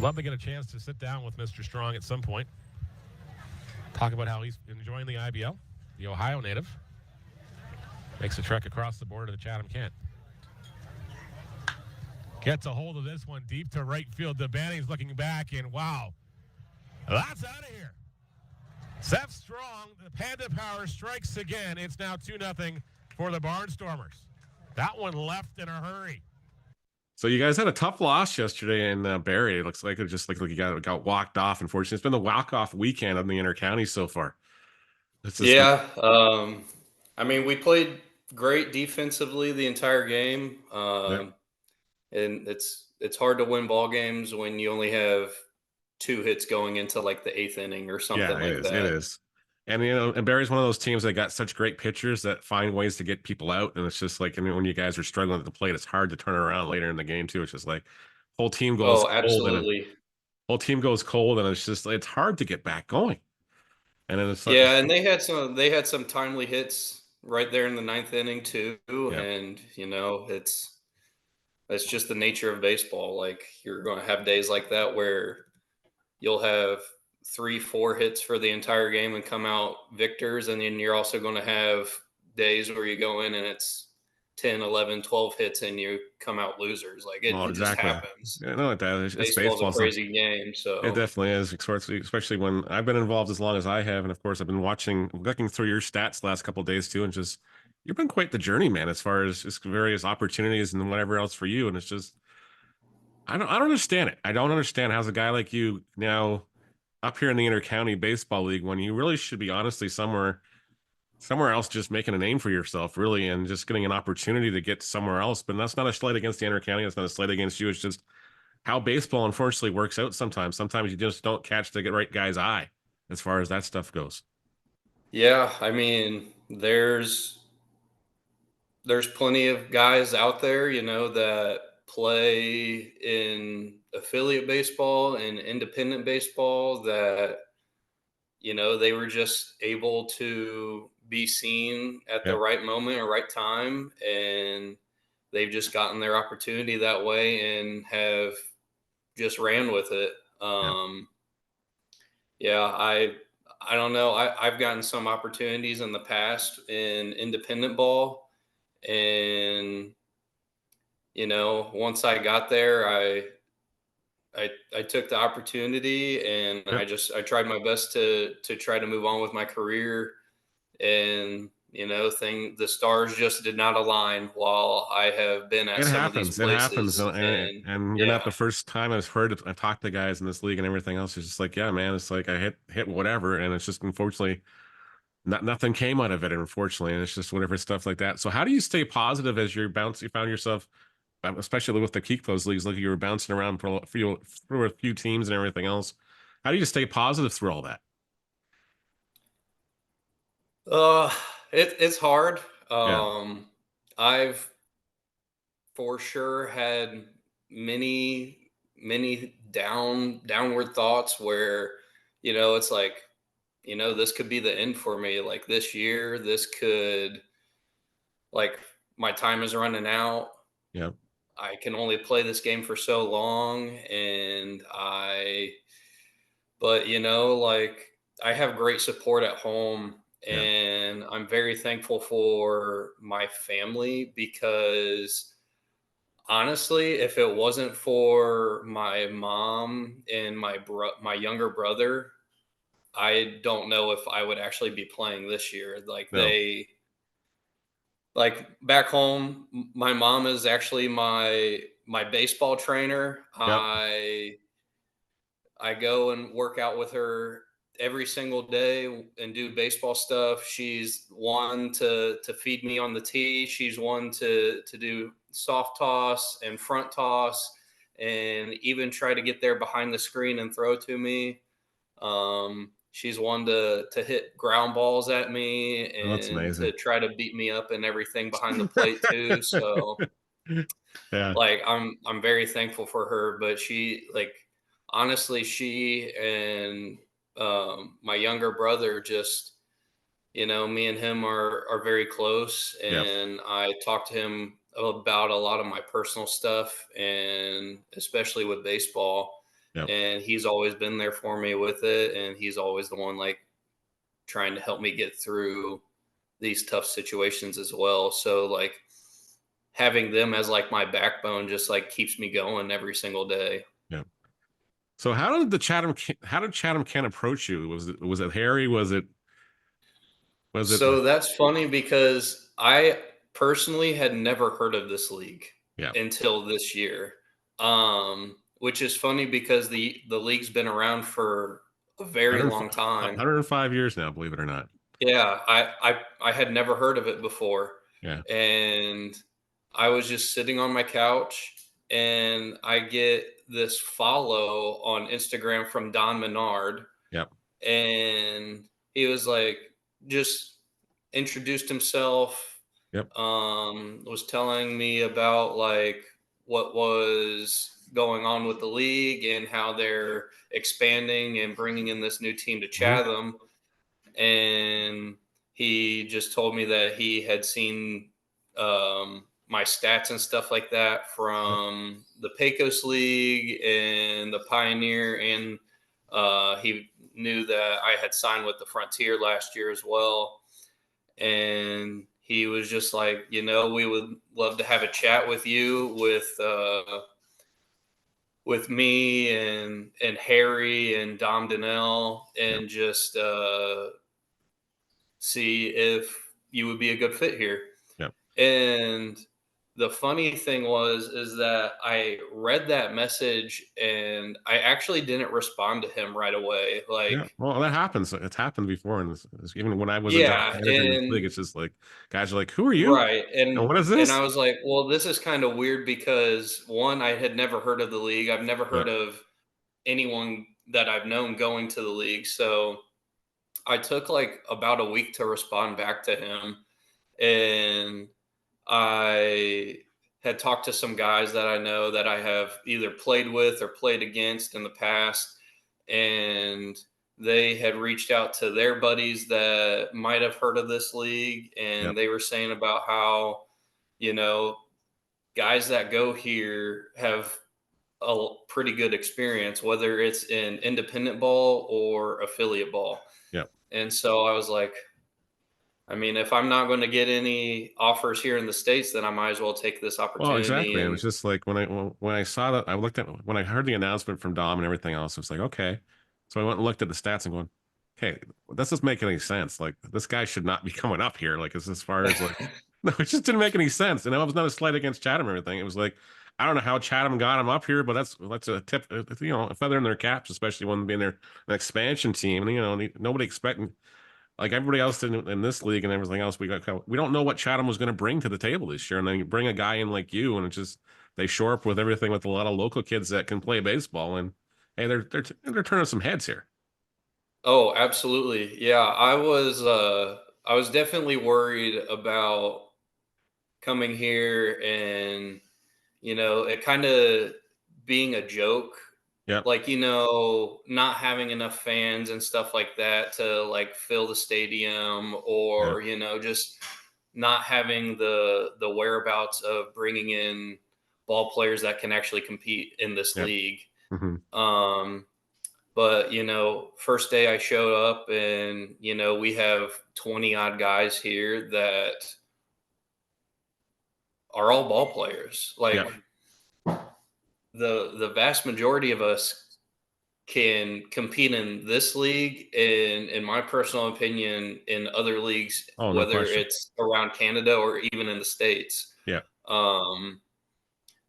Love to get a chance to sit down with Mr. Strong at some point. Talk about how he's enjoying the IBL. The Ohio native makes a trek across the border to Chatham Kent. Gets a hold of this one deep to right field. DeBanning's looking back, and wow, that's out of here. Seth Strong, the Panda power, strikes again. It's now 2-0 for the Barnstormers. That one left in a hurry. So you guys had a tough loss yesterday in Barrie. It looks like it just like you got walked off. Unfortunately, it's been the walk-off weekend on the Intercounty so far. Yeah, I mean, we played great defensively the entire game, and it's hard to win ball games when you only have 2 hits going into like the 8th inning or something like that. It is. And and Barry's one of those teams that got such great pitchers that find ways to get people out. And it's just like, I mean, when you guys are struggling at the plate, it's hard to turn around later in the game too. It's just like whole team goes cold, absolutely. Whole team goes cold, and it's just it's hard to get back going. And then it's and they had some timely hits right there in the 9th inning too. Yeah. And it's just the nature of baseball. Like, you're going to have days like that where you'll have 3-4 hits for the entire game and come out victors. And then you're also going to have days where you go in and it's 10, 11, 12 hits and you come out losers. Like, it just happens. Yeah, no, it does. It's baseball. A crazy game. So it definitely is, especially when I've been involved as long as I have. And of course, I've been looking through your stats the last couple of days too. And just, you've been quite the journeyman as far as just various opportunities and whatever else for you. And it's just, I don't understand it. I don't understand how's a guy like you now up here in the Intercounty Baseball League when you really should be honestly somewhere else, just making a name for yourself, really, and just getting an opportunity to get somewhere else. But that's not a slight against the Intercounty. It's not a slight against you. It's just how baseball unfortunately works out sometimes. Sometimes you just don't catch the right guy's eye as far as that stuff goes. Yeah, I mean, there's plenty of guys out there, that play in affiliate baseball and independent baseball that, they were just able to be seen at the right moment or right time. And they've just gotten their opportunity that way and have just ran with it. I don't know. I've gotten some opportunities in the past in independent ball. And, once I got there, I took the opportunity and I tried my best to try to move on with my career. And, the stars just did not align while I have been at some of these places. It happens. And you're not the first time I've talked to guys in this league and everything else. It's just like, yeah, man, it's like I hit whatever. And it's just, unfortunately, nothing came out of it, unfortunately. And it's just whatever stuff like that. So how do you stay positive as you found yourself, especially with the Keekpos leagues, like you were bouncing around through a few teams and everything else? How do you stay positive through all that? It's hard. I've for sure had many downward thoughts where, it's like, this could be the end for me. Like, this year, this could, like, my time is running out. Yeah. I can only play this game for so long. But like, I have great support at home. And I'm very thankful for my family, because honestly, if it wasn't for my mom and my younger brother, I don't know if I would actually be playing this year. Like, back home, my mom is actually my baseball trainer. I go and work out with her every single day and do baseball stuff. She's one to feed me on the tee. She's one to do soft toss and front toss, and even try to get there behind the screen and throw to me. She's one to hit ground balls at me and to try to beat me up and everything behind the plate too. So like, I'm very thankful for her. But honestly, she and my younger brother, just, me and him are very close. And I talk to him about a lot of my personal stuff, and especially with baseball. Yep. and he's always been there for me with it. And he's always the one like trying to help me get through these tough situations as well. So like having them as like my backbone just like keeps me going every single day. Yep. So how did Chatham Kent approach you? Was it Harry? Was it So that's funny because I personally had never heard of this league yeah, until this year. Which is funny because the league's been around for a very long time. 105 years now, believe it or not. Yeah, I had never heard of it before. Yeah. And I was just sitting on my couch and I get this follow on Instagram from Don Menard, Yep. and he was like just introduced himself, Yep. was telling me about like what was going on with the league and how they're expanding and bringing in this new team to Chatham. And he just told me that he had seen my stats and stuff like that from the Pecos League and the Pioneer, and he knew that I had signed with the Frontier last year as well. And he was just like, you know, we would love to have a chat with you with me and Harry and Dom Donnell, and just see if you would be a good fit here. Yep. And the funny thing is that I read that message and I actually didn't respond to him right away. Like, Yeah, well, that happens. It's happened before, and even when I was a job yeah, manager in this league, and it's just like guys are like, "Who are you? right, And what is and this?" I was like, well, this is kind of weird because one, I had never heard of the league. I've never Yeah. heard of anyone that I've known going to the league. So I took like about a week to respond back to him. And I had talked to some guys that I know that I have either played with or played against in the past. And they had reached out to their buddies that might have heard of this league. Yep. And they were saying about how, you know, guys that go here have a pretty good experience, whether it's in independent ball or affiliate ball. Yep. And so I was like, I mean, if I'm not going to get any offers here in the States, then I might as well take this Well, opportunity. exactly. And And it's just like when I saw that, I looked at when I heard the announcement from Dom and everything else, it was like, okay. So I went and looked at the stats and going, okay, this doesn't make any sense. Like this guy should not be coming up here. Like as far as like, no, it just didn't make any sense. And that was not a slight against Chatham or anything. It was like, I don't know how Chatham got him up here, but that's a tip, you know, a feather in their caps, especially when being their an expansion team. And you know, nobody expecting. Like everybody else in this league and everything else, we don't know what Chatham was going to bring to the table this year, and then you bring a guy in like you, and it's just they shore up with everything with a lot of local kids that can play baseball, and hey, they're turning some heads here. oh, absolutely. Yeah, I was definitely worried about coming here and, you know, it kind of being a joke. Yep. Like, you know, not having enough fans and stuff like that to like fill the stadium, or, Yep. you know, just not having the whereabouts of bringing in ball players that can actually compete in this Yep. league. Mm-hmm. But you know, first day I showed up and, you know, we have 20 odd guys here that are all ball players. Like Yep. the vast majority of us can compete in this league and, in my personal opinion, in other leagues, Oh, no whether question. it's around Canada or even in the States. Yeah.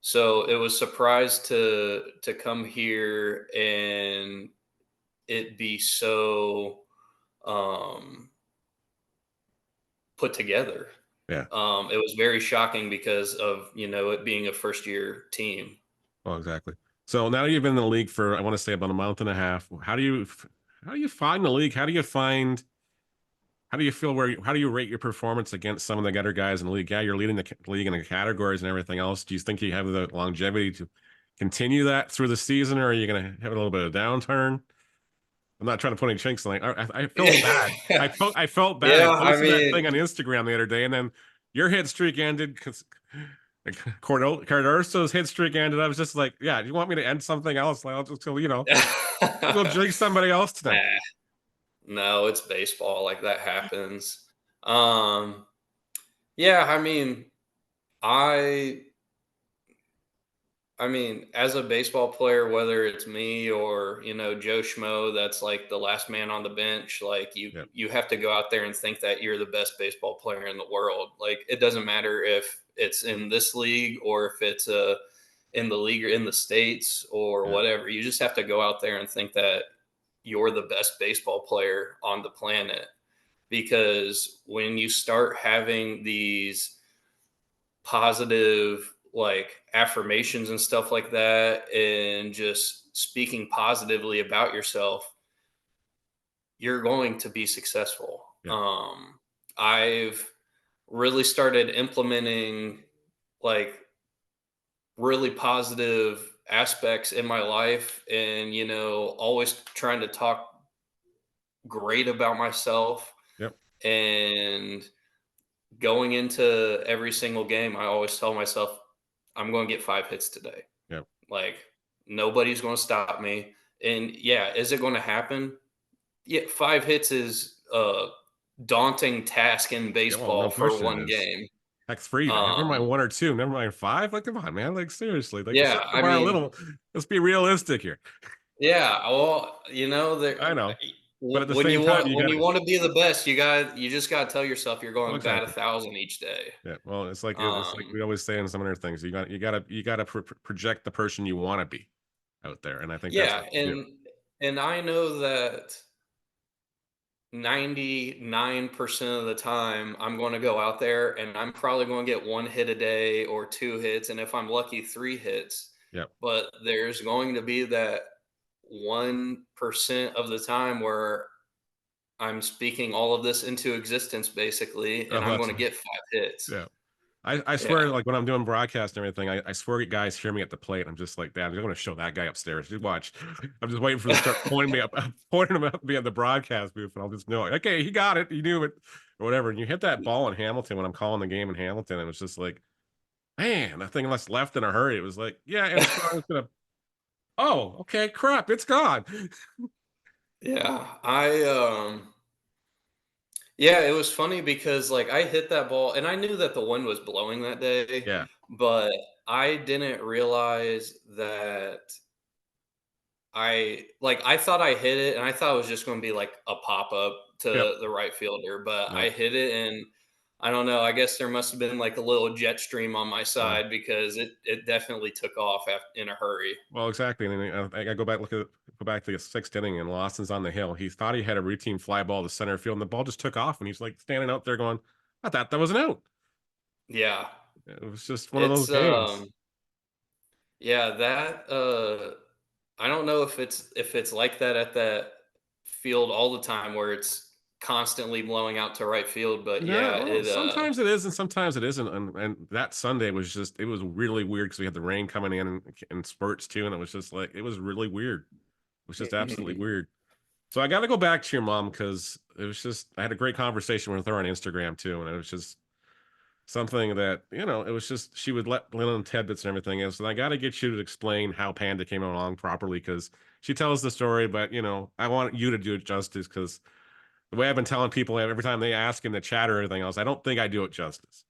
So it was surprised to come here and it be so put together. Yeah. It was very shocking because of, you know, it being a first year team. Oh, exactly. So now you've been in the league for I want to say about a month and a half. How do you find the league? How do you feel how do you rate your performance against some of the other guys in the league? Yeah, you're leading the league in the categories and everything else. Do you think you have the longevity to continue that through the season, or are you going to have a little bit of downturn? I'm not trying to put any chinks in. I felt bad. I felt bad. Yeah, I posted I that mean, thing on Instagram the other day, and then your hit streak ended because Cardoso's hit streak ended. I was just like, yeah, do you want me to end something else? Like, I'll just go, go drink somebody else tonight. No, it's baseball. Like that happens. Yeah, I as a baseball player, whether it's me or, Joe Schmo, that's like the last man on the bench, like Yeah. you have to go out there and think that you're the best baseball player in the world. Like it doesn't matter if it's in this league or if it's in the league or in the States or Yeah. whatever. You just have to go out there and think that you're the best baseball player on the planet. Because when you start having these positive like affirmations and stuff like that and just speaking positively about yourself, you're going to be successful. Yeah. I've really started implementing like really positive aspects in my life and always trying to talk great about myself. Yep. And going into every single game, I always tell myself, I'm going to get 5 hits today. Yep. Like nobody's going to stop me. And yeah, is it going to happen? Yeah, 5 hits is a daunting task in Yeah, well, baseball no for question one it is. game. Heck, 3. Never mind Um, 1 or 2. Never mind 5. Like, come on, man. Like, seriously. Like, set yeah, the bar a little. Let's be realistic here. yeah. Well, I know, but at the when same time, you when got you to. want to be the best, you just got to tell yourself you're Well, going to bat exactly. 1,000 each day. Yeah. Well, it's like Um, we always say in some other things. You got to project the person you want to be out there, and I think that's yeah, what you do. and I know that 99% of the time I'm going to go out there and I'm probably going to get 1 hit a day or 2 hits. And if I'm lucky, 3 hits. Yep. But there's going to be that 1% of the time where I'm speaking all of this into existence basically, Oh, and I'm going that's to get 5 hits. yeah. I swear, Yeah. like when I'm doing broadcast and everything, I swear guys hear me at the plate. I'm just like, damn, I'm going to show that guy upstairs. Just watch. I'm just waiting for them to start pointing me up, pointing him up me at the broadcast booth, and I'll just know, okay, he got it, he knew it, or whatever. And you hit that ball in Hamilton when I'm calling the game in Hamilton, it was just like, man, that thing left in a hurry. It was like, yeah, and Strong's gonna. Oh, okay, crap, it's gone. Yeah. Yeah, it was funny because like I hit that ball and I knew that the wind was blowing that day, Yeah, but I didn't realize that I thought I hit it and I thought it was just going to be like a pop up yep, to the right fielder, but nope. I hit it and I don't know, I guess there must have been like a little jet stream on my Well, side because it definitely took off in a hurry. well, exactly. And then I go back to the 6th inning, and Lawson's on the hill. He thought he had a routine fly ball to center field, and the ball just took off, and he's like standing out there going, "I thought that was an out." Yeah. It was just one of those It's games. yeah, that I don't know if it's like that at that field all the time where it's constantly blowing out to right field, but No, yeah, well, it sometimes it is, and sometimes it isn't. And that Sunday was just, it was really weird because we had the rain coming in spurts too, and it was just like, it was really weird. It was just absolutely weird. So I got to go back to your mom because it was just, I had a great conversation with her on Instagram too, and it was just something that, it was just, she would let in tidbits and everything else. And I got to get you to explain how Panda came along properly because she tells the story, but I want you to do it justice because the way I've been telling people every time they ask in the chat or anything else, I don't think I do it justice.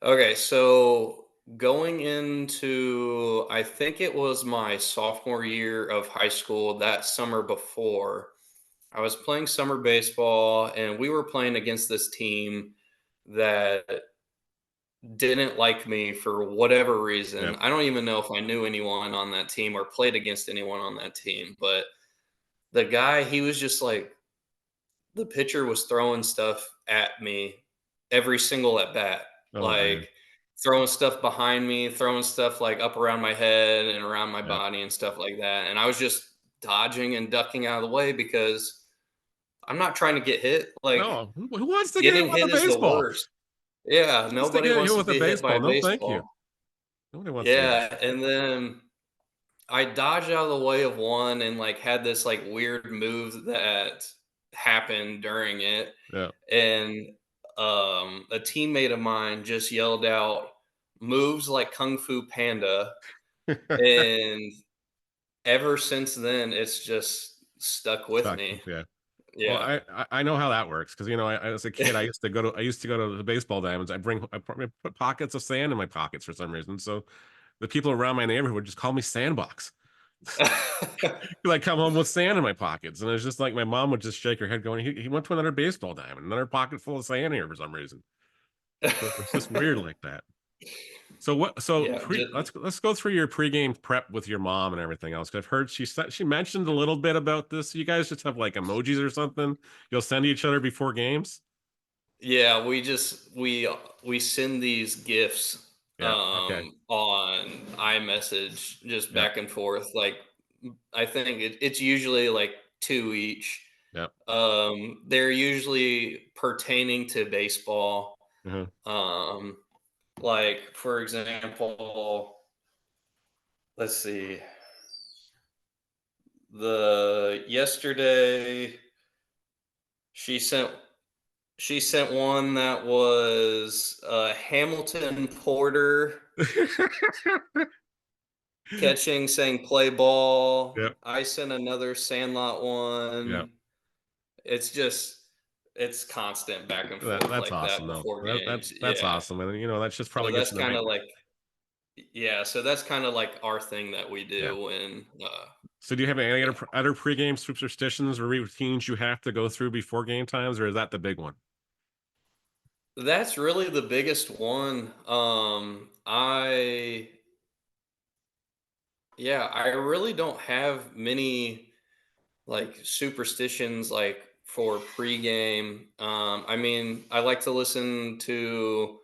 Okay, so going into, I think it was my sophomore year of high school, that summer before, I was playing summer baseball and we were playing against this team that didn't like me for whatever reason. Yep. I don't even know if I knew anyone on that team or played against anyone on that team, but the guy, he was just like, the pitcher was throwing stuff at me every single at bat, Oh man. like throwing stuff behind me, throwing stuff like up around my head and around my Yep. body and stuff like that. And I was just dodging and ducking out of the way because I'm not trying to get hit. Like No, who wants to get hit getting with a hit is the baseball? worst. Yeah, Who wants to nobody get hit wants to with a be hit by baseball? a No, thank you. baseball. Nobody wants to. Yeah, and then I dodged out of the way of one and like had this like weird move that happened during it. Yeah. And a teammate of mine just yelled out moves like Kung Fu Panda, and ever since then, it's just stuck with Stuck. me. Yeah. Well, Yeah. I know how that works because as a kid I used to go to the baseball diamonds. I put pockets of sand in my pockets for some reason. So the people around my neighborhood would just call me Sandbox. Because I come home with sand in my pockets, and it's just like my mom would just shake her head, going, "He went to another baseball diamond, another pocket full of sand here for some reason." So it's just weird like that. So what? So Yeah, let's go through your pregame prep with your mom and everything else. 'Cause I've heard she mentioned a little bit about this. You guys just have like emojis or something you'll send each other before games. yeah, we send these gifts Yeah. Okay. on iMessage just Yeah. back and forth. Like I think it's usually like two each. Yeah. They're usually pertaining to baseball. Uh-huh. Um, like for example, let's see. The yesterday she sent she sent one that was Hamilton Porter catching, saying play ball. Yep. I sent another Sandlot Yeah. one. It's just it's constant back and forth That's like that awesome though. before games. That's Yeah. awesome, and that's just So probably gets that's in the kind right. of like yeah, so that's kind of like our thing that we Yeah. do when So do you have any yeah. other pregame superstitions or routines you have to go through before game times, or is that the big one? That's really the biggest one. I really don't have many like superstitions like for pregame. I mean, I like to listen to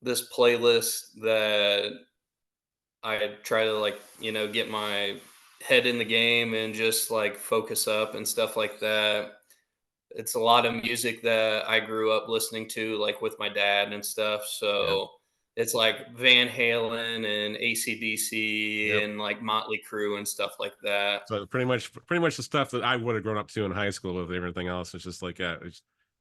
this playlist that I try to like, get my head in the game and just like focus up and stuff like that. It's a lot of music that I grew up listening to, like with my dad and stuff. Yeah. So it's like Van Halen and AC/DC Yep. and like Motley Crue and stuff like that. So pretty much the stuff that I would have grown up to in high school with everything else. It's just like, yeah,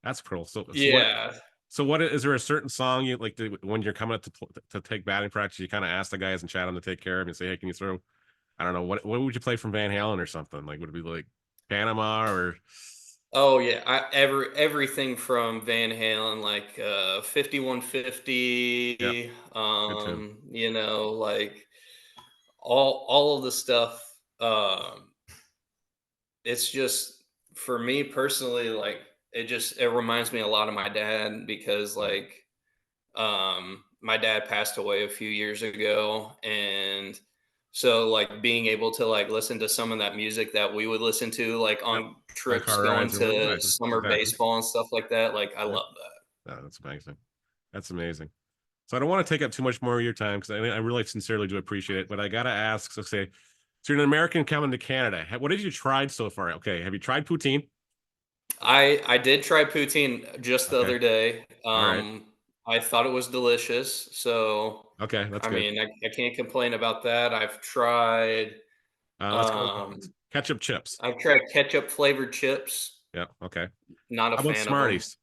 that's cool. Yeah. So what is there a certain song you like to, when you're coming up to take batting practice, you kind of ask the guys in Chatham to take care of you and say, hey, can you throw, I don't know, what would you play from Van Halen or something? Like, would it be like Panama or Oh yeah. Everything from Van Halen, like 5150, yeah, good tune. like all of the stuff. It's just for me personally, like it reminds me a lot of my dad because like my dad passed away a few years ago, and so like being able to like listen to some of that music that we would listen to like Yep. on On trips car going rides or to whatever. summer Exactly. baseball and stuff like that, like I Yep. love that. Oh, that's amazing. That's amazing. So I don't want to take up too much more of your time because I really sincerely do appreciate it. But I gotta ask, so you're an American coming to Canada. What have you tried so far? Okay, have you tried poutine? I did try poutine just the Okay, other day. all right. I thought it was delicious, so Okay, that's I good. mean I can't complain about that. Let's go with Um, ketchup chips. I've tried ketchup flavored chips. Yeah, okay. Not a How about fan of them. Smarties?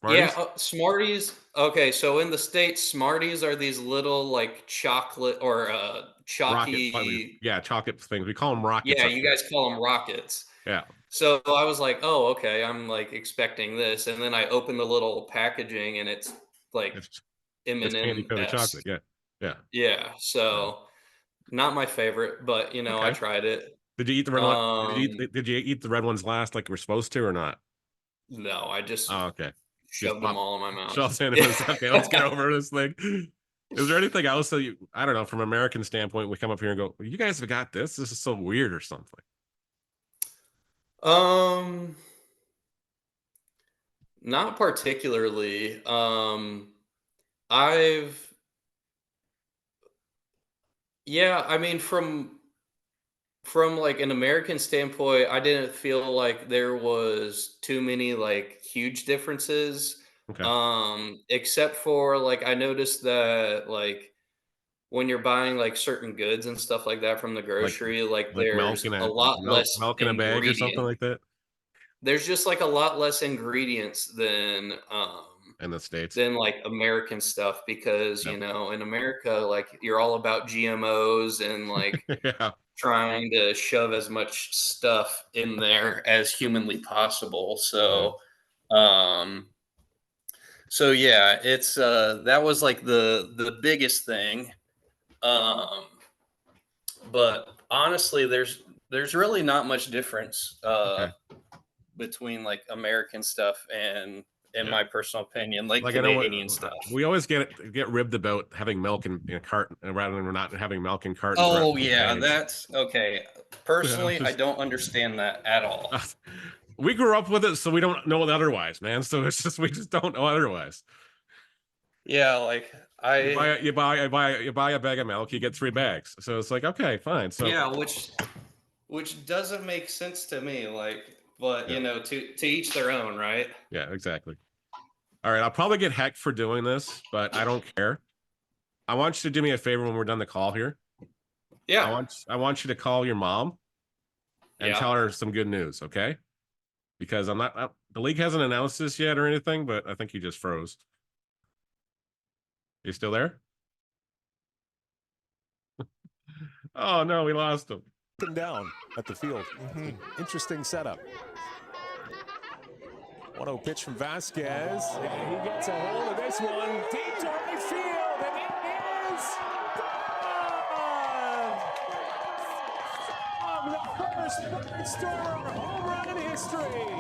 Yeah, Smarties? Smarties. Okay, so in the States, Smarties are these little like chocolate or Rocket, probably. chalky. Yeah, chocolate things. We call them rockets Yeah, up you here. guys call them rockets. Yeah, So I was like, oh, okay, I'm like expecting this. And then I opened the little packaging and it's like it's it's candy coated M&M-esque. chocolate. Yeah, yeah. Yeah, Yeah. so not my favorite, but I Okay. tried it. Did you eat the red one? Um, Did you eat the red ones last like we're supposed to or not? no, I just Oh, okay. Just shoved them pop all in my mouth. shell sandwich. Okay, let's get over this thing. Is there anything else that I don't know, from American standpoint, we come up here and go, well, you guys have got this. This is so weird or something. Um, Not particularly. I've yeah, I mean from like an American standpoint, I didn't feel like there was too many like huge differences. Okay. Except for like I noticed that like when you're buying like certain goods and stuff like that from the Like grocery, like milk there's in a a lot less milk in a bag or something ingredient. like that. there's just like a lot less ingredients In the States. than like American stuff because, Yep. you know, in America, like you're all about GMOs and like Yeah. trying to shove as much stuff in there as humanly possible. So yeah, it's that was like the biggest thing. Um, but honestly, there's really not much difference Okay. between like American stuff and, in Yeah. my personal opinion, like Like I know Canadian stuff. we always get ribbed about having milk in a carton rather than not having milk in cartons. Oh rather than yeah, bags. that's okay. Personally, I Just- don't understand that at all. we grew up with it, so we don't know otherwise, man. So it's just we just don't know otherwise. Yeah, like You buy a bag of milk, you get 3 bags. So it's like, okay, fine. So yeah, which doesn't make sense to me. Like, but Yeah. you know, to each their own, right? yeah, exactly. All right, I'll probably get hecked for doing this, but I don't care. I want you to do me a favor when we're done the call here. Yeah, I want you to call your mom and Yeah. tell her some good news, okay? Because the league hasn't announced this yet or anything, but I think he just froze. You still there? Oh no, we lost him. Down at the field. Interesting setup. 1-0 pitch from Vasquez. And he gets a hold of this one. Deep to right field. And it is gone! The first Barnstormer home run in history.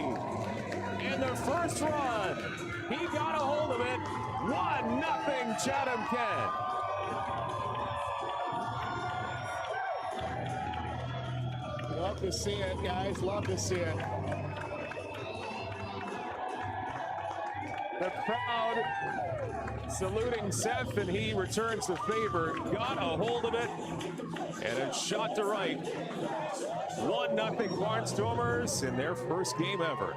And the first run, he got a hold of it. 1-0 Chatham Kent. Love to see it, guys. Love to see it. The crowd saluting Seth, and he returns the favor. Got a hold of it, and it's shot to right. 1-0 Barnstormers in their first game ever.